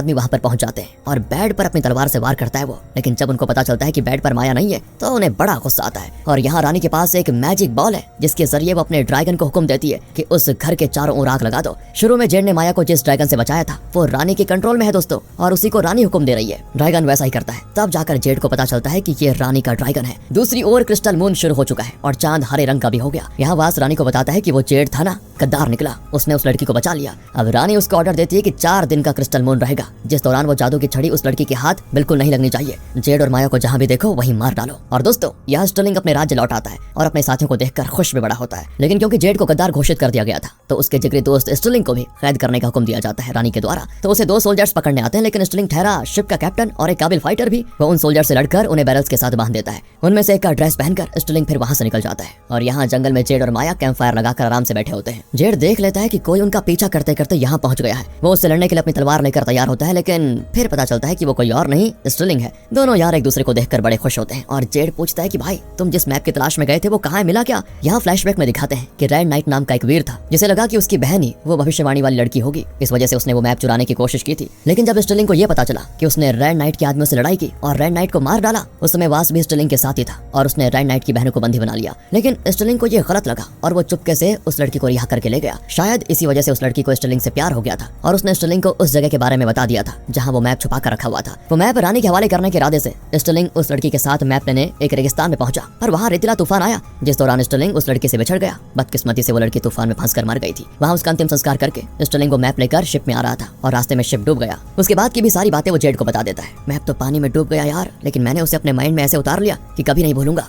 आदमी वहाँ पर पहुंच जाते हैं और बेड पर अपनी तलवार से वार करता है वो। लेकिन जब उनको पता चलता है कि बेड पर माया नहीं है तो उन्हें बड़ा गुस्सा आता है। और यहाँ रानी के पास एक मैजिक बॉल है जिसके जरिए वो अपने ड्रैगन को हुक्म देती है कि उस घर के चारों ओर आग लगा दो। शुरू में जेड ने माया को जिस ड्रैगन से बचाया था वो रानी के कंट्रोल में है दोस्तों, और उसी को रानी हुक्म दे रही है। ड्रैगन वैसा ही करता है। तब जाकर जेड को पता चलता है कि ये रानी का ड्रैगन है। दूसरी ओर क्रिस्टल मून शुरू हो चुका है और चांद हरे रंग का भी हो गया। यहाँ वास रानी को बताता है कि वो जेड था ना, गद्दार निकला, उसने उस लड़की को बचा लिया। अब रानी उसको ऑर्डर देती है कि 4 दिन का क्रिस्टल मून रहेगा, जिस दौरान वो जादू की छड़ी उस लड़की के हाथ बिल्कुल नहीं लगनी चाहिए। जेड और माया को जहाँ भी देखो वहीं मार डालो। और दोस्तों यहाँ स्टर्लिंग अपने राज्य लौट आता है और अपने साथियों को देखकर खुश भी बड़ा होता है। लेकिन क्योंकि जेड को गद्दार घोषित कर दिया गया था तो उसके जिगरी दोस्त स्टर्लिंग को भी कैद करने का हुक्म दिया जाता है रानी के द्वारा। तो उसे 2 सोल्जर्स पकड़ने आते हैं, लेकिन स्टर्लिंग ठहरा शिप का कैप्टन और एक काबिल फाइटर भी, वो उन सोल्जर से लड़कर उन्हें बैरल्स के साथ बांध देता है। उनमें से एक का ड्रेस पहनकर स्टर्लिंग फिर वहां से निकल जाता है। और यहाँ जंगल में जेड और माया कैंप फायर लगाकर आराम से बैठे होते हैं। जेड देख लेता है कि कोई उनका पीछा करते करते यहाँ पहुंच गया है। वो उससे लड़ने के लिए अपनी तलवार लेकर तैयार होता है, लेकिन फिर पता चलता है कि वो कोई और नहीं स्टर्लिंग है। दोनों यार एक दूसरे को देखकर बड़े खुश होते हैं और जेड पूछता है कि भाई तुम जिस मैप की तलाश में गए थे वो कहाँ है, मिला क्या? यहाँ फ्लैशबैक में दिखाते हैं कि रेड नाइट नाम का एक वीर था जिसे लगा कि उसकी बहन ही वो भविष्यवाणी वाली लड़की होगी। इस वजह से उसने वो मैप चुराने की कोशिश की थी। लेकिन जब स्टर्लिंग को ये पता चला कि उसने रेड नाइट के आदमियों से लड़ाई की और रेड नाइट को मार डाला, उस समय वास भी स्टर्लिंग के साथ ही था और उसने रेड नाइट की बहनों को बंदी बना लिया। लेकिन स्टर्लिंग को ये गलत लगा और वो चुपके से उस लड़की को रिहा करके ले गया। शायद इसी वजह से उस लड़की को स्टर्लिंग से प्यार हो गया था और उसने स्टर्लिंग को उस जगह के बारे में बता दिया था जहाँ वो मैप छुपा कर रखा हुआ था। वो मैप रानी के हवाले करने के इरादे से स्टर्लिंग उस लड़की के साथ मैप लेने एक रेगिस्तान में पहुंचा, पर वहाँ रेतीला तूफान आया जिस दौरान स्टर्लिंग उस लड़की से बिछड़ गया। बदकिस्मती से वो लड़की तूफान में फंसकर मर गई थी। वहाँ उसका अंतिम संस्कार करके स्टर्लिंग वो मैप लेकर शिप में आ रहा था और रास्ते में शिप डूब गया। उसके बाद की भी सारी बातें वो जेड को बता देता है। मैप तो पानी में डूब गया यार, लेकिन मैंने उसे अपने माइंड में ऐसे उतार लिया कि कभी नहीं भूलूंगा।